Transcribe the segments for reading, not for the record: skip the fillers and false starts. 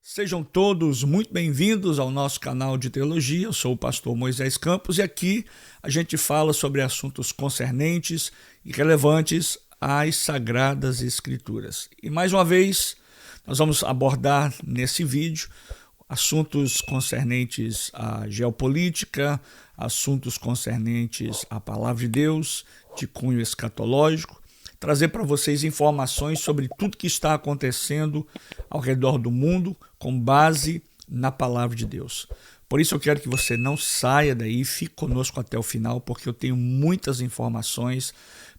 Sejam todos muito bem-vindos ao nosso canal de teologia. Eu sou o pastor Moisés Campos e aqui a gente fala sobre assuntos concernentes e relevantes às Sagradas Escrituras. E mais uma vez, nós vamos abordar nesse vídeo assuntos concernentes à geopolítica, assuntos concernentes à palavra de Deus, de cunho escatológico, trazer para vocês informações sobre tudo que está acontecendo ao redor do mundo com base na palavra de Deus. Por isso eu quero que você não saia daí, fique conosco até o final, porque eu tenho muitas informações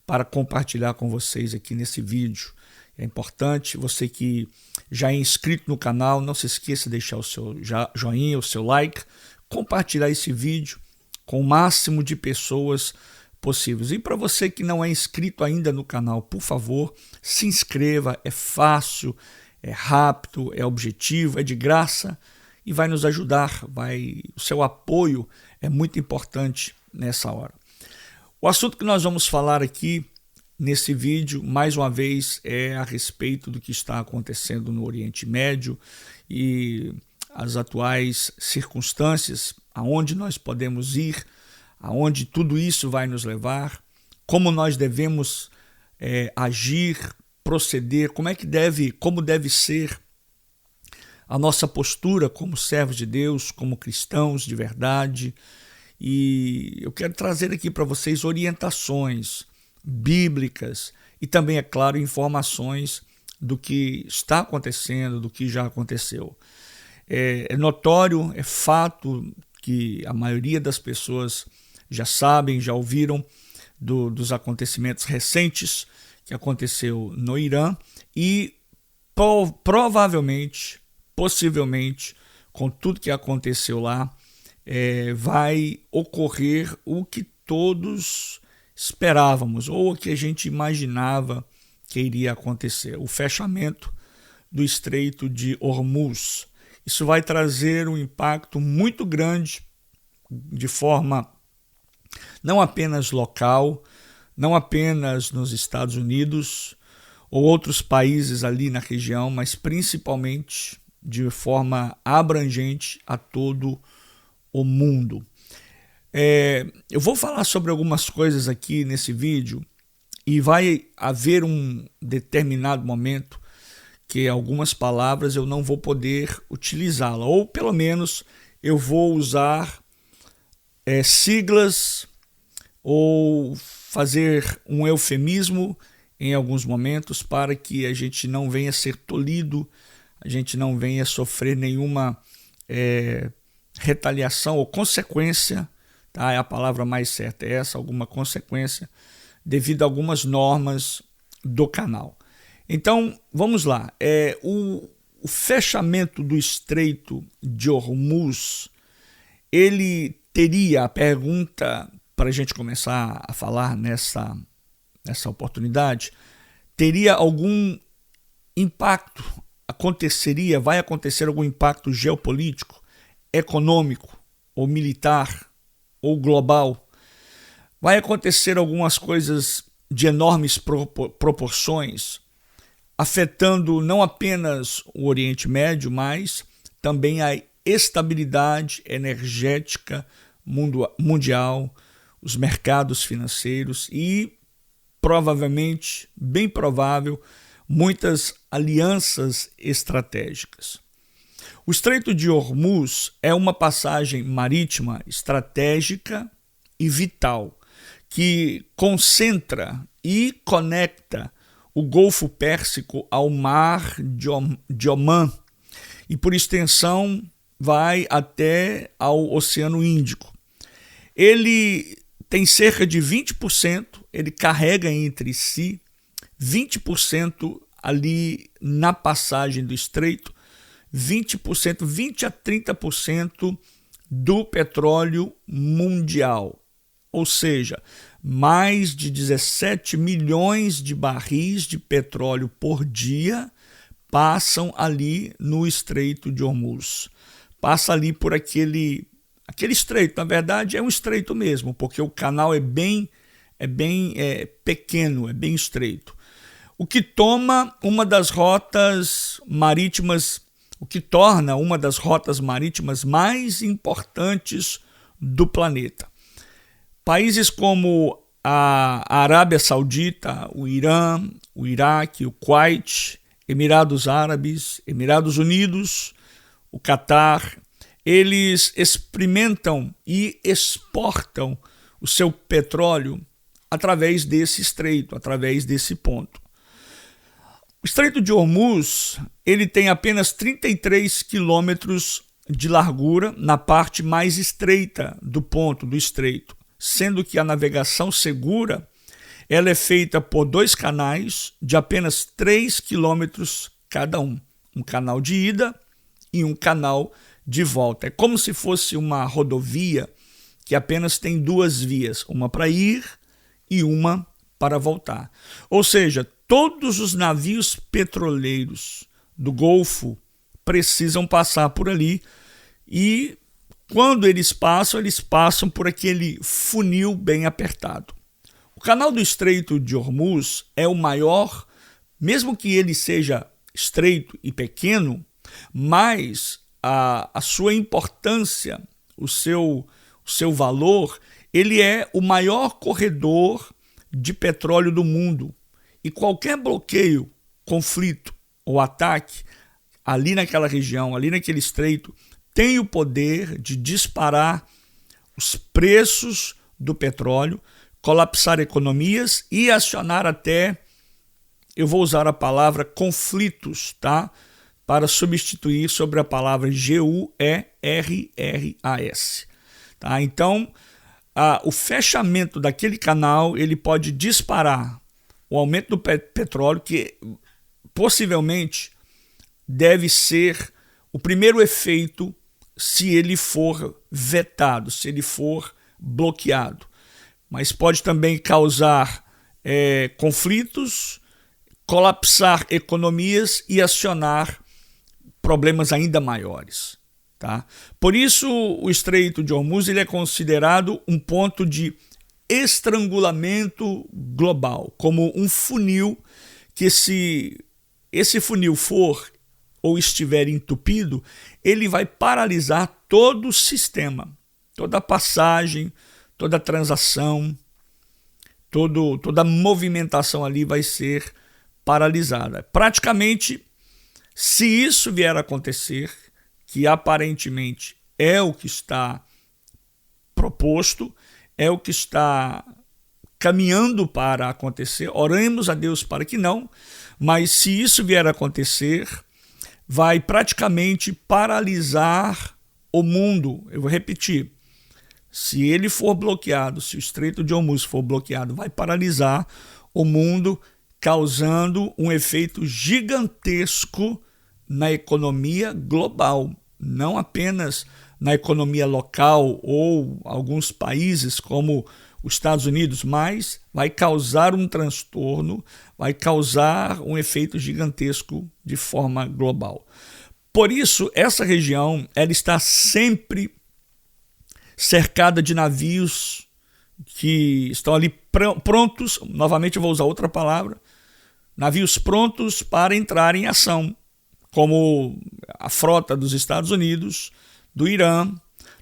para compartilhar com vocês aqui nesse vídeo. É importante, você que já é inscrito no canal, não se esqueça de deixar o seu joinha, o seu like, compartilhar esse vídeo com o máximo de pessoas possíveis. E para você que não é inscrito ainda no canal, por favor, se inscreva, é fácil, é rápido, é objetivo, é de graça e vai nos ajudar, o seu apoio é muito importante nessa hora. O assunto que nós vamos falar aqui nesse vídeo, mais uma vez, é a respeito do que está acontecendo no Oriente Médio e as atuais circunstâncias, aonde nós podemos ir, aonde tudo isso vai nos levar, como nós devemos agir, proceder, como deve ser a nossa postura como servos de Deus, como cristãos de verdade. E eu quero trazer aqui para vocês orientações bíblicas e também, é claro, informações do que está acontecendo, do que já aconteceu. É notório, é fato que a maioria das pessoas já sabem, já ouviram dos acontecimentos recentes que aconteceu no Irã e provavelmente, possivelmente, com tudo que aconteceu lá, vai ocorrer o que todos esperávamos ou o que a gente imaginava que iria acontecer, o fechamento do Estreito de Hormuz. Isso vai trazer um impacto muito grande de forma não apenas local, não apenas nos Estados Unidos ou outros países ali na região, mas principalmente de forma abrangente a todo o mundo. Eu vou falar sobre algumas coisas aqui nesse vídeo e vai haver um determinado momento que algumas palavras eu não vou poder utilizá-la, ou pelo menos eu vou usar siglas ou fazer um eufemismo em alguns momentos para que a gente não venha ser tolhido, a gente não venha sofrer nenhuma retaliação ou consequência, tá? É a palavra mais certa, é essa, alguma consequência devido a algumas normas do canal. Então, vamos lá. O fechamento do Estreito de Hormuz, ele teria, a pergunta para a gente começar a falar nessa oportunidade, teria algum impacto, vai acontecer algum impacto geopolítico, econômico, ou militar, ou global? Vai acontecer algumas coisas de enormes proporções, afetando não apenas o Oriente Médio, mas também a estabilidade energética mundial, os mercados financeiros e, provavelmente, bem provável, muitas alianças estratégicas. O Estreito de Hormuz é uma passagem marítima estratégica e vital que concentra e conecta o Golfo Pérsico ao Mar de Omã e, por extensão, vai até ao Oceano Índico. Ele tem cerca de 20%, ele carrega entre si 20% ali na passagem do estreito, 20 a 30% do petróleo mundial, ou seja, mais de 17 milhões de barris de petróleo por dia passam ali no Estreito de Hormuz. Passa ali por aquele estreito, na verdade é um estreito mesmo, porque o canal é bem pequeno, é bem estreito. O que toma uma das rotas marítimas, o que torna uma das rotas marítimas mais importantes do planeta. Países como a Arábia Saudita, o Irã, o Iraque, o Kuwait, Emirados Árabes, Emirados Unidos, o Catar, eles experimentam e exportam o seu petróleo através desse estreito, através desse ponto. O Estreito de Hormuz, ele tem apenas 33 quilômetros de largura na parte mais estreita do ponto do estreito, sendo que a navegação segura ela é feita por 2 canais de apenas 3 quilômetros cada um canal de ida e um canal de volta. É como se fosse uma rodovia que apenas tem 2 vias, uma para ir e uma para voltar. Ou seja, todos os navios petroleiros do Golfo precisam passar por ali e quando eles passam por aquele funil bem apertado. O canal do Estreito de Hormuz é o maior, mesmo que ele seja estreito e pequeno, mas a sua importância, o seu valor, ele é o maior corredor de petróleo do mundo. E qualquer bloqueio, conflito ou ataque ali naquela região, ali naquele estreito, tem o poder de disparar os preços do petróleo, colapsar economias e acionar até, eu vou usar a palavra conflitos, tá? Para substituir sobre a palavra GUERRAS. Tá? Então, o fechamento daquele canal ele pode disparar o aumento do petróleo, que possivelmente deve ser o primeiro efeito se ele for vetado, se ele for bloqueado. Mas pode também causar conflitos, colapsar economias e acionar problemas ainda maiores. Tá? Por isso, o Estreito de Hormuz ele é considerado um ponto de estrangulamento global, como um funil que, se esse funil for ou estiver entupido, ele vai paralisar todo o sistema, toda a passagem, toda a transação, toda a movimentação ali vai ser paralisada. Praticamente, se isso vier a acontecer, que aparentemente é o que está proposto, é o que está caminhando para acontecer, oremos a Deus para que não, mas se isso vier a acontecer, vai praticamente paralisar o mundo. Eu vou repetir, se ele for bloqueado, se o Estreito de Hormuz for bloqueado, vai paralisar o mundo, causando um efeito gigantesco na economia global, não apenas na economia local ou alguns países como os Estados Unidos, mas vai causar um transtorno, vai causar um efeito gigantesco de forma global. Por isso, essa região ela está sempre cercada de navios que estão ali prontos, novamente eu vou usar outra palavra, navios prontos para entrar em ação, como a frota dos Estados Unidos, do Irã,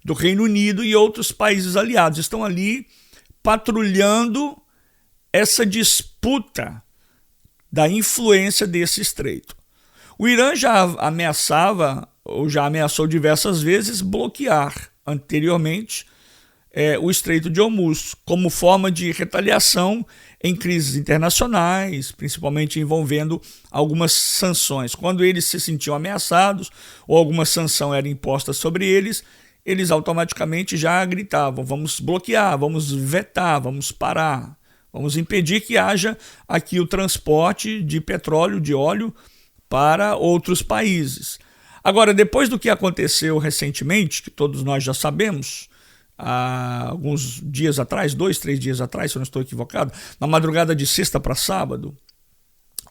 do Reino Unido e outros países aliados. Estão ali patrulhando essa disputa da influência desse estreito. O Irã já ameaçava, ou já ameaçou diversas vezes, bloquear anteriormente o Estreito de Hormuz, como forma de retaliação em crises internacionais, principalmente envolvendo algumas sanções. Quando eles se sentiam ameaçados ou alguma sanção era imposta sobre eles, eles automaticamente já gritavam: vamos bloquear, vamos vetar, vamos parar, vamos impedir que haja aqui o transporte de petróleo, de óleo para outros países. Agora, depois do que aconteceu recentemente, que todos nós já sabemos, há alguns dias atrás, 2, 3 dias atrás, se eu não estou equivocado, na madrugada de sexta para sábado,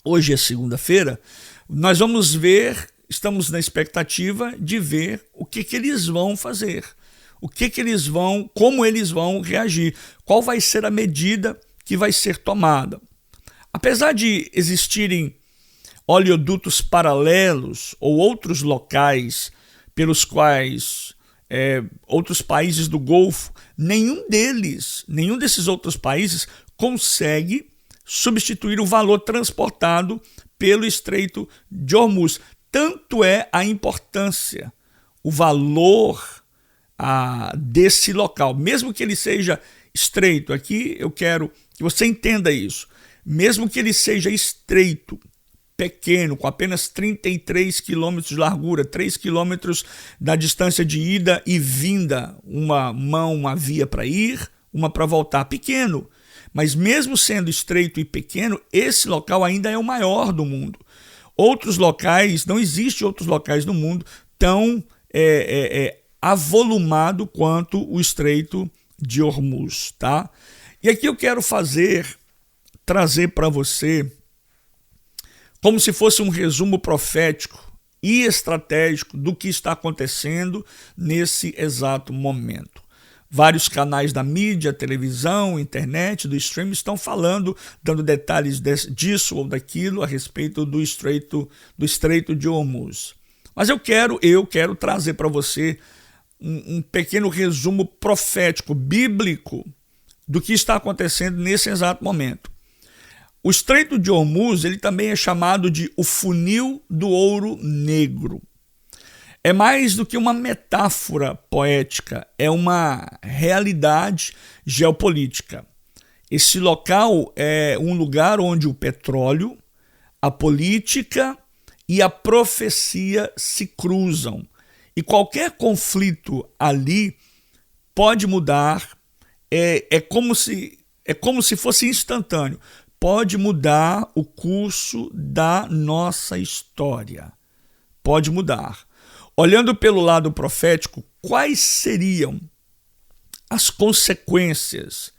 hoje é segunda-feira, nós vamos ver, estamos na expectativa de ver o que eles vão fazer, como eles vão reagir, qual vai ser a medida que vai ser tomada. Apesar de existirem oleodutos paralelos ou outros locais pelos quais outros países do Golfo, nenhum desses outros países consegue substituir o valor transportado pelo Estreito de Hormuz. Tanto é a importância, o valor desse local, mesmo que ele seja estreito. Aqui eu quero que você entenda isso. Mesmo que ele seja estreito, pequeno, com apenas 33 quilômetros de largura, 3 quilômetros da distância de ida e vinda, uma via para ir, uma para voltar, pequeno. Mas mesmo sendo estreito e pequeno, esse local ainda é o maior do mundo. Outros locais, não existe outros locais no mundo tão avolumado quanto o Estreito de Hormuz, tá? E aqui eu quero trazer para você como se fosse um resumo profético e estratégico do que está acontecendo nesse exato momento. Vários canais da mídia, televisão, internet, do streaming estão falando, dando detalhes disso ou daquilo a respeito do Estreito de Hormuz. Mas eu quero trazer para você um pequeno resumo profético, bíblico, do que está acontecendo nesse exato momento. O Estreito de Hormuz, ele também é chamado de o funil do ouro negro. É mais do que uma metáfora poética, é uma realidade geopolítica. Esse local é um lugar onde o petróleo, a política e a profecia se cruzam. E qualquer conflito ali pode mudar, é como se fosse instantâneo. Pode mudar o curso da nossa história. Pode mudar. Olhando pelo lado profético, quais seriam as consequências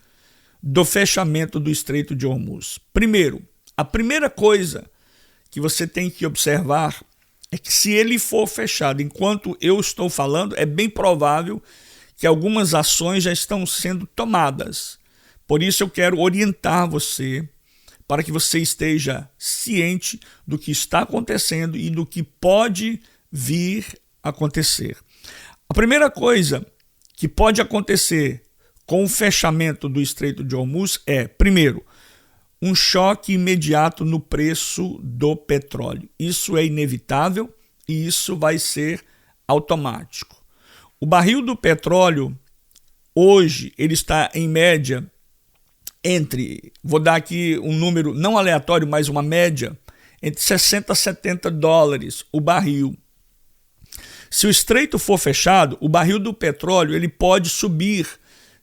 do fechamento do Estreito de Hormuz? Primeiro, a primeira coisa que você tem que observar é que se ele for fechado enquanto eu estou falando, é bem provável que algumas ações já estão sendo tomadas. Por isso eu quero orientar você para que você esteja ciente do que está acontecendo e do que pode vir a acontecer. A primeira coisa que pode acontecer com o fechamento do Estreito de Hormuz é, primeiro, um choque imediato no preço do petróleo. Isso é inevitável e isso vai ser automático. O barril do petróleo, hoje, ele está em média vou dar aqui um número não aleatório, mas uma média, entre 60 a 70 dólares o barril. Se o estreito for fechado, o barril do petróleo ele pode subir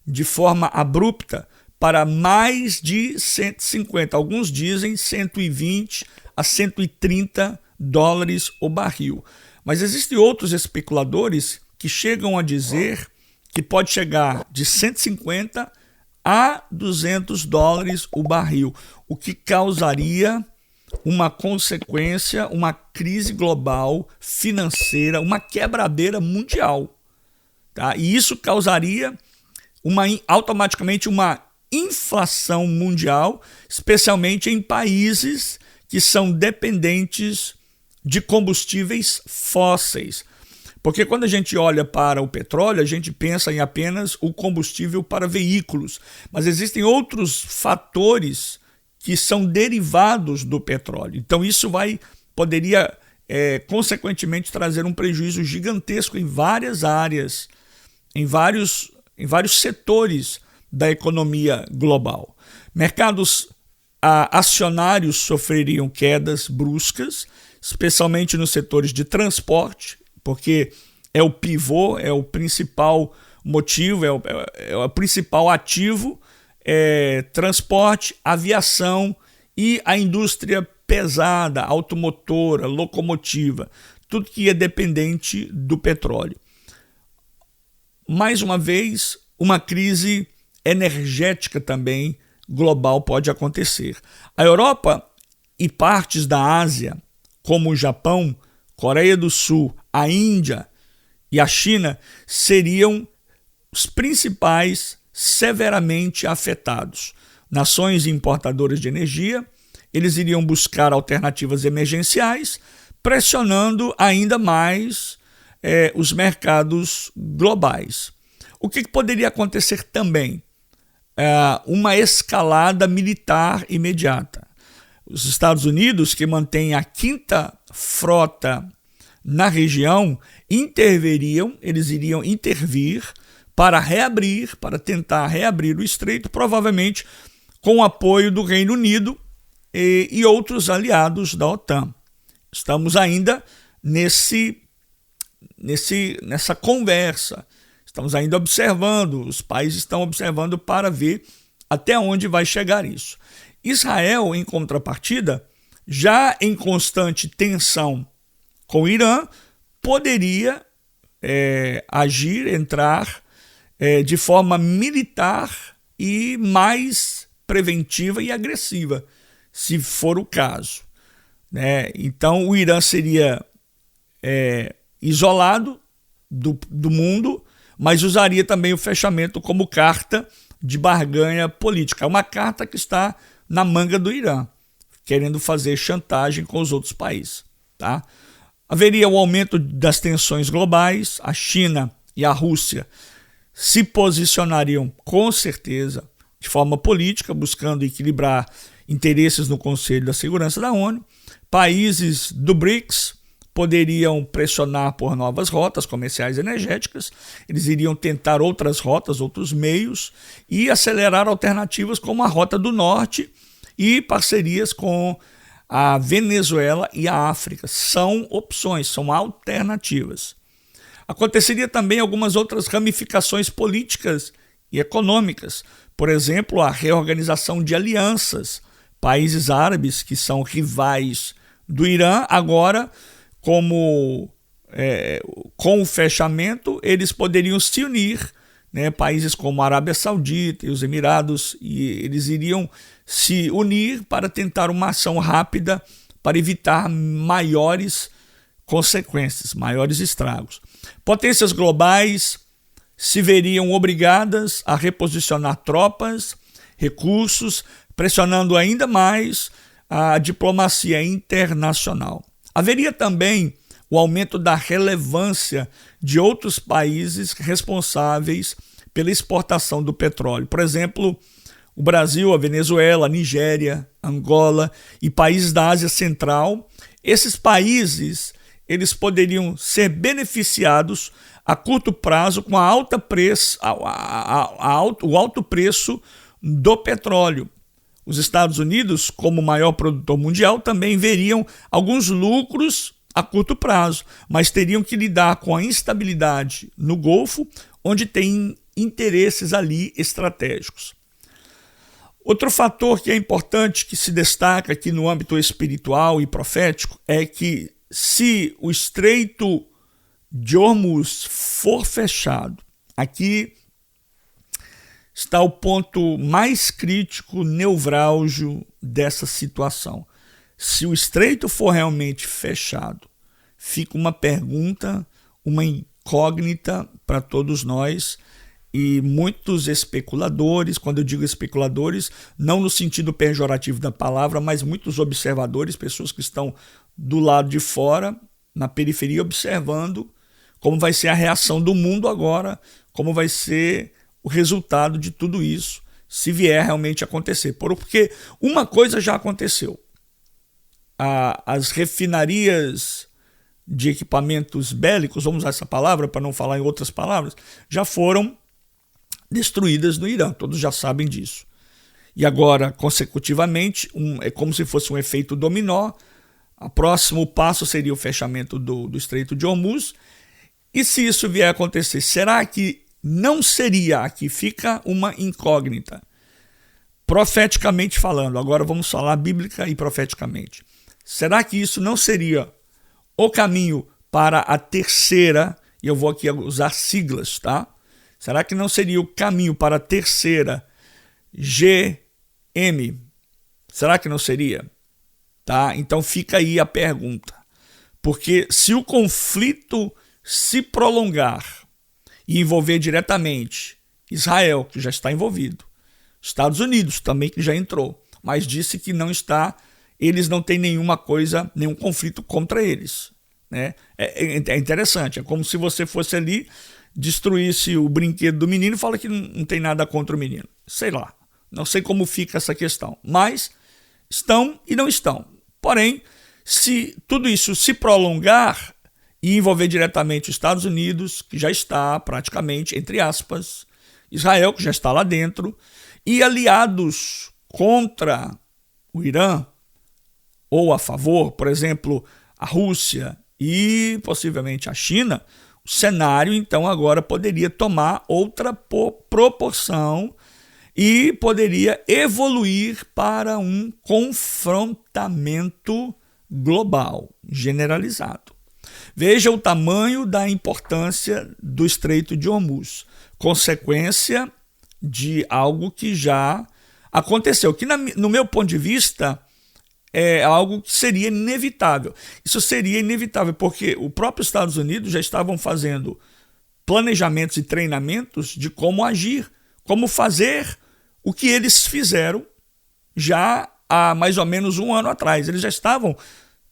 de forma abrupta para mais de 150, alguns dizem 120 a 130 dólares o barril. Mas existem outros especuladores que chegam a dizer que pode chegar de 150 a 200 dólares o barril, o que causaria uma consequência, uma crise global financeira, uma quebradeira mundial. Tá? E isso causaria automaticamente uma inflação mundial, especialmente em países que são dependentes de combustíveis fósseis. Porque quando a gente olha para o petróleo, a gente pensa em apenas o combustível para veículos. Mas existem outros fatores que são derivados do petróleo. Então isso poderia, consequentemente, trazer um prejuízo gigantesco em várias áreas, em vários setores da economia global. Mercados acionários sofreriam quedas bruscas, especialmente nos setores de transporte, porque é o pivô, é o principal motivo, é o principal ativo, transporte, aviação e a indústria pesada, automotora, locomotiva, tudo que é dependente do petróleo. Mais uma vez, uma crise energética também global pode acontecer. A Europa e partes da Ásia, como o Japão, Coreia do Sul, a Índia e a China seriam os principais severamente afetados. Nações importadoras de energia eles iriam buscar alternativas emergenciais, pressionando ainda mais os mercados globais. O que poderia acontecer também? Uma escalada militar imediata. Os Estados Unidos, que mantém a 5ª frota na região, eles iriam intervir para tentar reabrir o estreito, provavelmente com o apoio do Reino Unido e outros aliados da OTAN. Estamos ainda nessa conversa, estamos ainda observando, os países estão observando para ver até onde vai chegar isso. Israel, em contrapartida, já em constante tensão com o Irã, poderia entrar de forma militar e mais preventiva e agressiva, se for o caso. Então, o Irã seria isolado do mundo, mas usaria também o fechamento como carta de barganha política. É uma carta que está na manga do Irã, querendo fazer chantagem com os outros países. Tá? Haveria o aumento das tensões globais, a China e a Rússia se posicionariam com certeza de forma política, buscando equilibrar interesses no Conselho da Segurança da ONU. Países do BRICS poderiam pressionar por novas rotas comerciais e energéticas, eles iriam tentar outras rotas, outros meios e acelerar alternativas como a Rota do Norte e parcerias com a Venezuela e a África. São opções, são alternativas. Aconteceria também algumas outras ramificações políticas e econômicas, por exemplo, a reorganização de alianças. Países árabes que são rivais do Irã, agora, com o fechamento, eles poderiam se unir, países como a Arábia Saudita e os Emirados, e eles iriam se unir para tentar uma ação rápida para evitar maiores consequências, maiores estragos. Potências globais se veriam obrigadas a reposicionar tropas, recursos, pressionando ainda mais a diplomacia internacional. Haveria também o aumento da relevância de outros países responsáveis pela exportação do petróleo. Por exemplo, o Brasil, a Venezuela, a Nigéria, Angola e países da Ásia Central. Esses países eles poderiam ser beneficiados a curto prazo com o alto preço do petróleo. Os Estados Unidos, como maior produtor mundial, também veriam alguns lucros a curto prazo, mas teriam que lidar com a instabilidade no Golfo, onde tem interesses ali estratégicos. Outro fator que é importante, que se destaca aqui no âmbito espiritual e profético, é que se o Estreito de Hormuz for fechado, aqui está o ponto mais crítico, nevrálgico dessa situação. Se o estreito for realmente fechado, fica uma pergunta, uma incógnita para todos nós e muitos especuladores, quando eu digo especuladores, não no sentido pejorativo da palavra, mas muitos observadores, pessoas que estão do lado de fora, na periferia, observando como vai ser a reação do mundo agora, como vai ser o resultado de tudo isso, se vier realmente acontecer. Porque uma coisa já aconteceu. As refinarias de equipamentos bélicos, vamos usar essa palavra para não falar em outras palavras, já foram destruídas no Irã, todos já sabem disso. E agora, consecutivamente, é como se fosse um efeito dominó. O próximo passo seria o fechamento do Estreito de Hormuz. E se isso vier a acontecer, será que não seria, aqui fica uma incógnita, profeticamente falando, agora vamos falar bíblica e profeticamente, será que isso não seria o caminho para a terceira, e eu vou aqui usar siglas, tá? Será que não seria o caminho para a terceira GM? Será que não seria? Tá? Então fica aí a pergunta, porque se o conflito se prolongar e envolver diretamente Israel, que já está envolvido, Estados Unidos também, que já entrou, mas disse que não está eles não têm nenhum conflito contra eles, né? É interessante, é como se você fosse ali, destruísse o brinquedo do menino e fala que não tem nada contra o menino. Sei lá, não sei como fica essa questão, mas estão e não estão. Porém, se tudo isso se prolongar e envolver diretamente os Estados Unidos, que já está praticamente, entre aspas, Israel, que já está lá dentro, e aliados contra o Irã, ou a favor, por exemplo, a Rússia e possivelmente a China, o cenário então agora poderia tomar outra proporção e poderia evoluir para um confrontamento global, generalizado. Veja o tamanho da importância do Estreito de Hormuz, consequência de algo que já aconteceu, que no meu ponto de vista é algo que seria inevitável. Isso seria inevitável porque o próprio Estados Unidos já estavam fazendo planejamentos e treinamentos de como agir, como fazer o que eles fizeram já há mais ou menos um ano atrás. Eles já estavam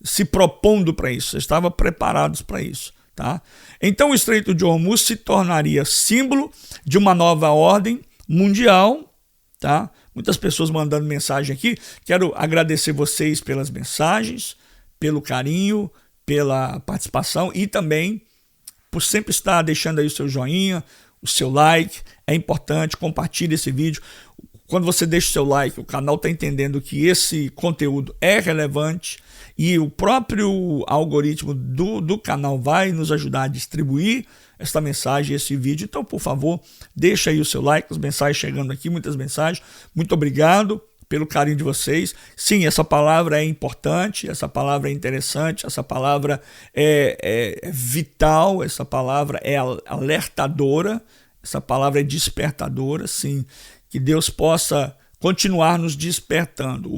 se propondo para isso, já estavam preparados para isso. Tá? Então o Estreito de Hormuz se tornaria símbolo de uma nova ordem mundial. Tá? Muitas pessoas mandando mensagem aqui. Quero agradecer vocês pelas mensagens, pelo carinho, pela participação e também por sempre estar deixando aí o seu joinha, o seu like. É importante, compartilhe esse vídeo. Quando você deixa o seu like, o canal está entendendo que esse conteúdo é relevante e o próprio algoritmo do canal vai nos ajudar a distribuir esta mensagem, esse vídeo. Então, por favor, deixa aí o seu like, as mensagens chegando aqui, muitas mensagens. Muito obrigado pelo carinho de vocês. Sim, essa palavra é importante, essa palavra é interessante, essa palavra é vital, essa palavra é alertadora, essa palavra é despertadora, sim. Que Deus possa continuar nos despertando.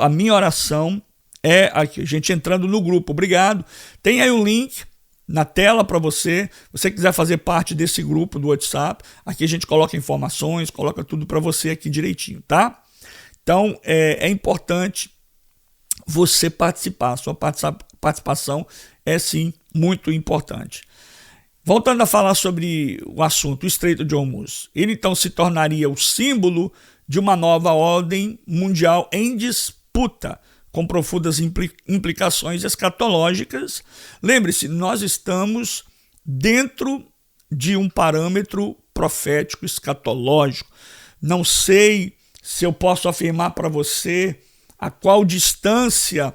A minha oração é aqui, a gente entrando no grupo. Obrigado. Tem aí um link na tela para você. Se você quiser fazer parte desse grupo do WhatsApp, aqui a gente coloca informações, coloca tudo para você aqui direitinho, tá? Então, é importante você participar. Sua participação é, sim, muito importante. Voltando a falar sobre o assunto, o Estreito de Hormuz. Ele então se tornaria o símbolo de uma nova ordem mundial em disputa, com profundas implicações escatológicas. Lembre-se, nós estamos dentro de um parâmetro profético escatológico. Não sei se eu posso afirmar para você a qual distância,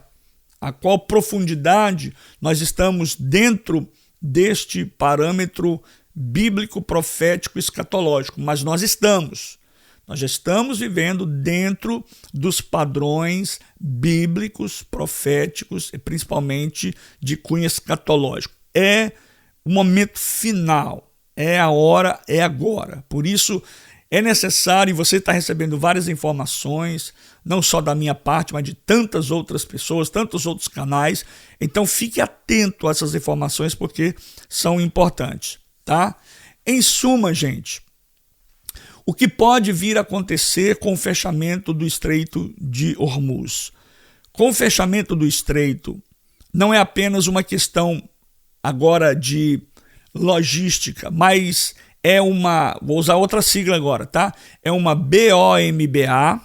a qual profundidade nós estamos dentro deste parâmetro bíblico, profético, escatológico, mas nós já estamos vivendo dentro dos padrões bíblicos, proféticos e principalmente de cunho escatológico. É o momento final, é a hora, é agora. Por isso é necessário, e você está recebendo várias informações, não só da minha parte, mas de tantas outras pessoas, tantos outros canais. Então fique atento a essas informações porque são importantes, tá? Em suma, gente, o que pode vir a acontecer com o fechamento do Estreito de Hormuz? Com o fechamento do Estreito, não é apenas uma questão agora de logística, mas vou usar outra sigla agora, tá? É uma BOMBA,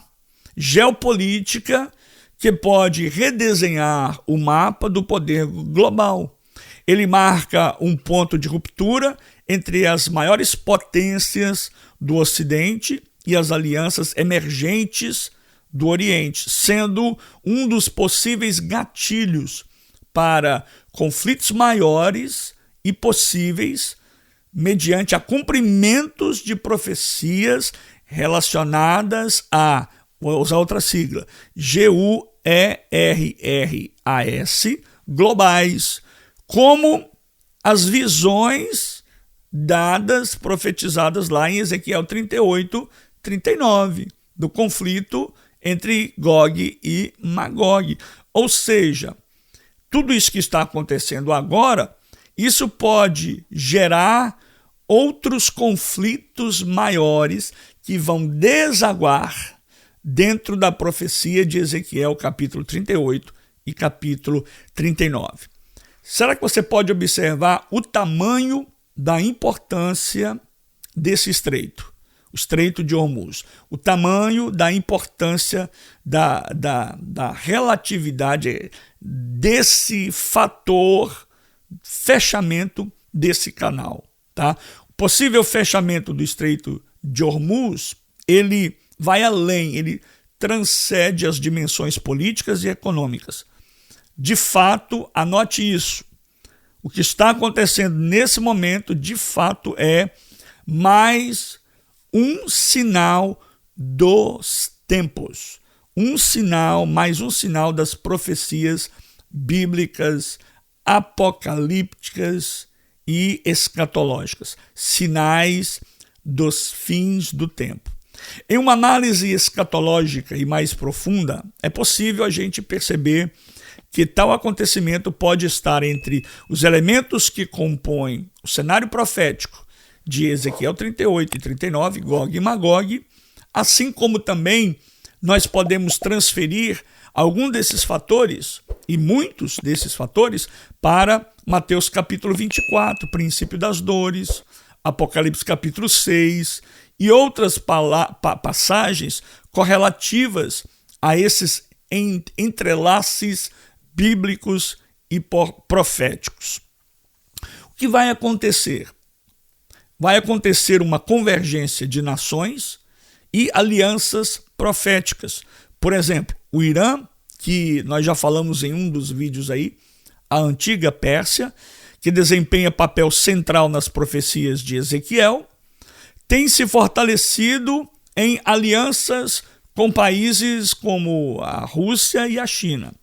geopolítica, que pode redesenhar o mapa do poder global. Ele marca um ponto de ruptura entre as maiores potências do Ocidente e as alianças emergentes do Oriente, sendo um dos possíveis gatilhos para conflitos maiores e possíveis mediante a cumprimentos de profecias relacionadas a, vou usar outra sigla, GUERRAS, globais, como as visões dadas, profetizadas lá em Ezequiel 38, 39, do conflito entre Gog e Magog. Ou seja, tudo isso que está acontecendo agora, isso pode gerar outros conflitos maiores que vão desaguar dentro da profecia de Ezequiel, capítulo 38 e capítulo 39. Será que você pode observar o tamanho da importância desse estreito? O Estreito de Hormuz, o tamanho da importância da relatividade desse fator fechamento desse canal. Tá? O possível fechamento do Estreito de Hormuz, ele vai além, ele transcende as dimensões políticas e econômicas. De fato, anote isso. O que está acontecendo nesse momento, de fato, é mais um sinal dos tempos. Mais um sinal das profecias bíblicas, apocalípticas e escatológicas. Sinais dos fins do tempo. Em uma análise escatológica e mais profunda, é possível a gente perceber que tal acontecimento pode estar entre os elementos que compõem o cenário profético de Ezequiel 38 e 39, Gog e Magog, assim como também nós podemos transferir algum desses fatores, e muitos desses fatores, para Mateus capítulo 24, princípio das dores, Apocalipse capítulo 6 e outras passagens correlativas a esses entrelaces bíblicos e proféticos. O que vai acontecer? Vai acontecer uma convergência de nações e alianças proféticas. Por exemplo, o Irã, que nós já falamos em um dos vídeos aí, a antiga Pérsia, que desempenha papel central nas profecias de Ezequiel, tem se fortalecido em alianças com países como a Rússia e a China,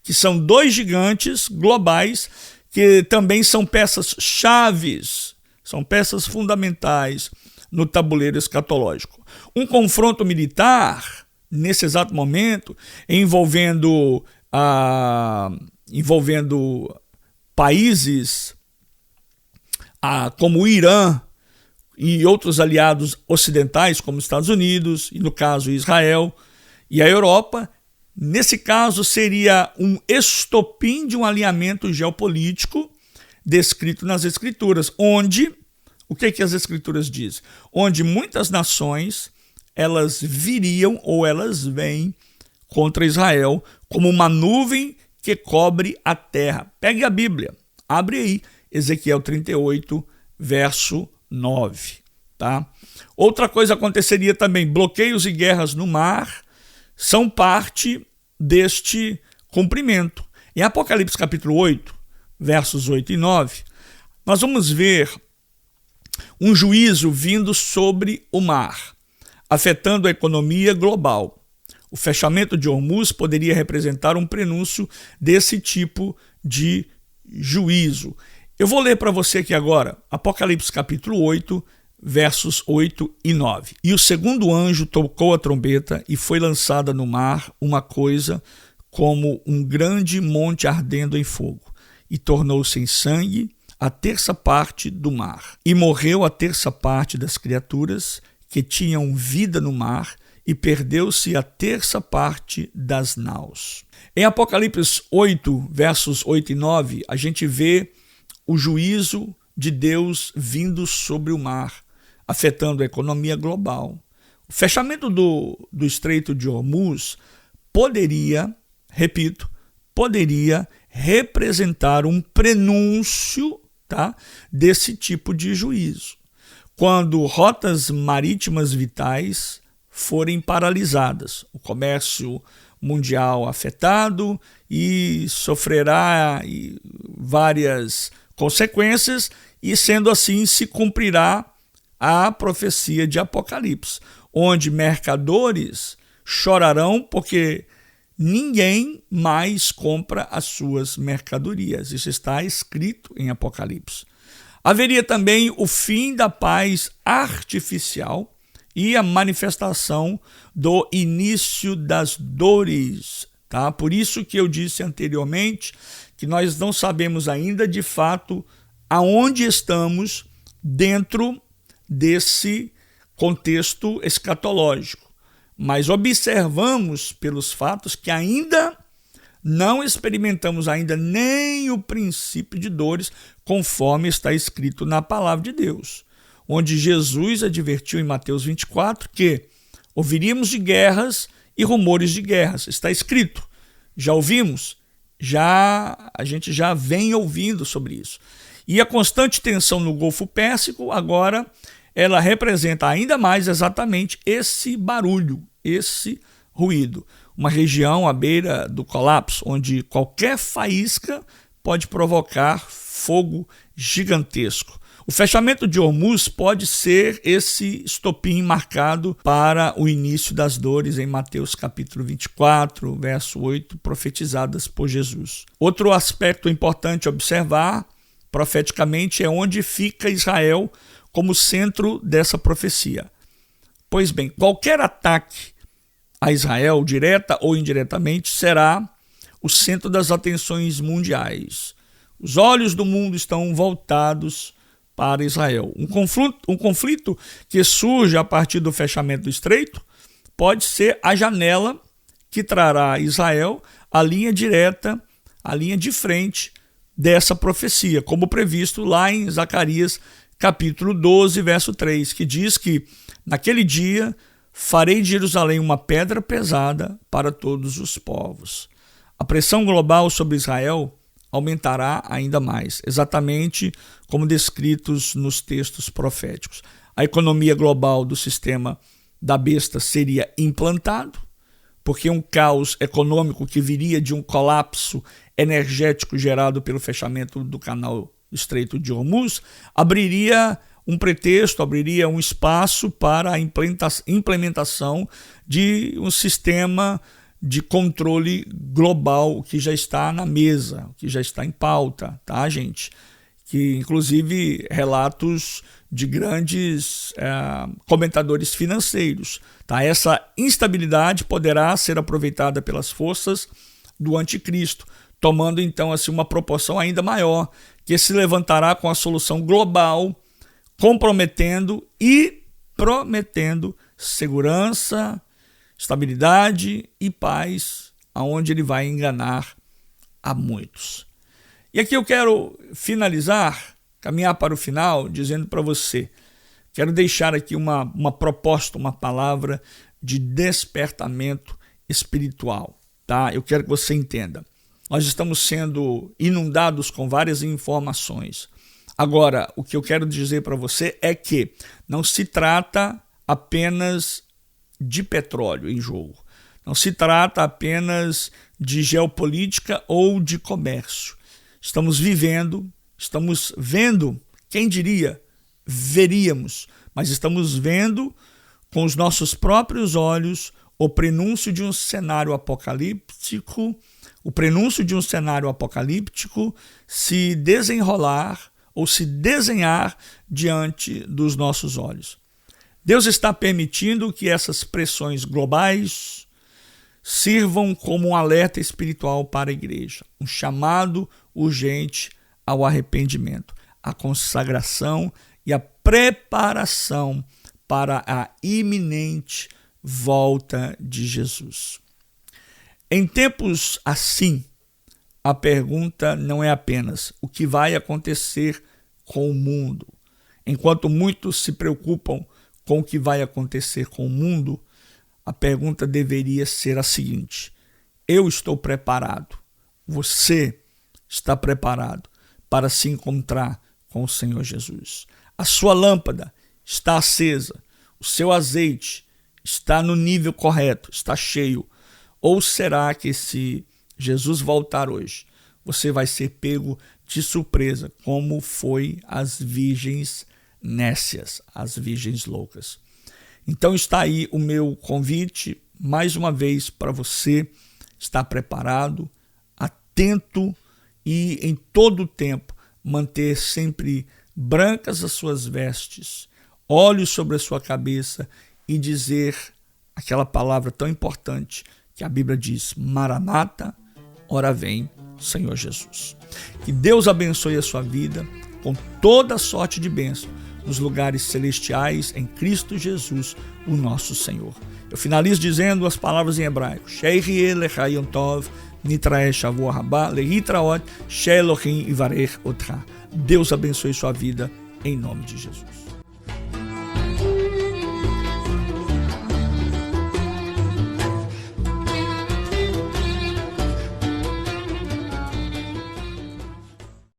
que são dois gigantes globais que também são peças chaves, são peças fundamentais no tabuleiro escatológico. Um confronto militar, nesse exato momento, envolvendo países como o Irã e outros aliados ocidentais, como os Estados Unidos, e no caso Israel e a Europa, nesse caso seria um estopim de um alinhamento geopolítico descrito nas Escrituras, onde, o que as Escrituras dizem? Onde muitas nações, elas viriam ou elas vêm contra Israel como uma nuvem que cobre a terra. Pegue a Bíblia, abre aí, Ezequiel 38, verso 9. Tá? Outra coisa aconteceria também, bloqueios e guerras no mar são parte deste cumprimento. Em Apocalipse capítulo 8, versos 8 e 9, nós vamos ver um juízo vindo sobre o mar, afetando a economia global. O fechamento de Hormuz poderia representar um prenúncio desse tipo de juízo. Eu vou ler para você aqui agora, Apocalipse capítulo 8, versos 8 e 9. E o segundo anjo tocou a trombeta e foi lançada no mar uma coisa como um grande monte ardendo em fogo, e tornou-se em sangue a terça parte do mar. E morreu a terça parte das criaturas que tinham vida no mar, e perdeu-se a terça parte das naus. Em Apocalipse 8, versos 8 e 9, a gente vê o juízo de Deus vindo sobre o mar, afetando a economia global. O fechamento do Estreito de Hormuz poderia representar um prenúncio, tá, desse tipo de juízo. Quando rotas marítimas vitais forem paralisadas, o comércio mundial afetado e sofrerá várias consequências, e sendo assim se cumprirá a profecia de Apocalipse, onde mercadores chorarão porque ninguém mais compra as suas mercadorias. Isso está escrito em Apocalipse. Haveria também o fim da paz artificial e a manifestação do início das dores. Tá? Por isso que eu disse anteriormente que nós não sabemos ainda de fato aonde estamos dentro desse contexto escatológico. mas observamos pelos fatos que ainda não experimentamos ainda nem o princípio de dores, conforme está escrito na palavra de Deus, onde Jesus advertiu em Mateus 24 que ouviríamos de guerras e rumores de guerras. Está escrito, já ouvimos, a gente já vem ouvindo sobre isso. E a constante tensão no Golfo Pérsico, agora, ela representa ainda mais exatamente esse barulho, esse ruído. Uma região à beira do colapso, onde qualquer faísca pode provocar fogo gigantesco. O fechamento de Hormuz pode ser esse estopim marcado para o início das dores em Mateus capítulo 24, verso 8, profetizadas por Jesus. Outro aspecto importante observar, profeticamente, é onde fica Israel como centro dessa profecia. Pois bem, qualquer ataque a Israel, direta ou indiretamente, será o centro das atenções mundiais. Os olhos do mundo estão voltados para Israel. Um conflito que surge a partir do fechamento do estreito pode ser a janela que trará a Israel a linha direta, a linha de frente dessa profecia, como previsto lá em Zacarias capítulo 12, verso 3, que diz que naquele dia farei de Jerusalém uma pedra pesada para todos os povos. A pressão global sobre Israel aumentará ainda mais, exatamente como descritos nos textos proféticos. A economia global do sistema da besta seria implantado, porque um caos econômico que viria de um colapso energético gerado pelo fechamento do canal Estreito de Hormuz abriria um pretexto, abriria um espaço para a implementação de um sistema de controle global que já está na mesa, que já está em pauta, tá, gente? Que, inclusive, relatos de grandes comentadores financeiros. Tá? Essa instabilidade poderá ser aproveitada pelas forças do anticristo, tomando, então, assim, uma proporção ainda maior, que se levantará com a solução global, comprometendo e prometendo segurança, estabilidade e paz, aonde ele vai enganar a muitos. E aqui eu quero finalizar, caminhar para o final, dizendo para você, quero deixar aqui uma proposta, uma palavra de despertamento espiritual, tá? Eu quero que você entenda. Nós estamos sendo inundados com várias informações. Agora, o que eu quero dizer para você é que não se trata apenas de petróleo em jogo. Não se trata apenas de geopolítica ou de comércio. Estamos vendo, quem diria, veríamos, mas estamos vendo com os nossos próprios olhos o prenúncio de um cenário apocalíptico, se desenrolar ou se desenhar diante dos nossos olhos. Deus está permitindo que essas pressões globais sirvam como um alerta espiritual para a igreja, um chamado urgente ao arrependimento, à consagração e à preparação para a iminente volta de Jesus. Em tempos assim, a pergunta não é apenas o que vai acontecer com o mundo. Enquanto muitos se preocupam com o que vai acontecer com o mundo, a pergunta deveria ser a seguinte: eu estou preparado? Você está preparado para se encontrar com o Senhor Jesus? A sua lâmpada está acesa, o seu azeite está no nível correto, está cheio? Ou será que se Jesus voltar hoje, você vai ser pego de surpresa, como foi as virgens nécias, as virgens loucas? Então está aí o meu convite, mais uma vez, para você estar preparado, atento e em todo o tempo manter sempre brancas as suas vestes, olhos sobre a sua cabeça e dizer aquela palavra tão importante que a Bíblia diz: Maranata, ora vem, Senhor Jesus. Que Deus abençoe a sua vida com toda sorte de bênção nos lugares celestiais em Cristo Jesus, o nosso Senhor. Eu finalizo dizendo as palavras em hebraico. Sheirie lechayom tov, nitrae shavua haba, lehitraot, she'elohim ivarech otcha. Deus abençoe sua vida, em nome de Jesus.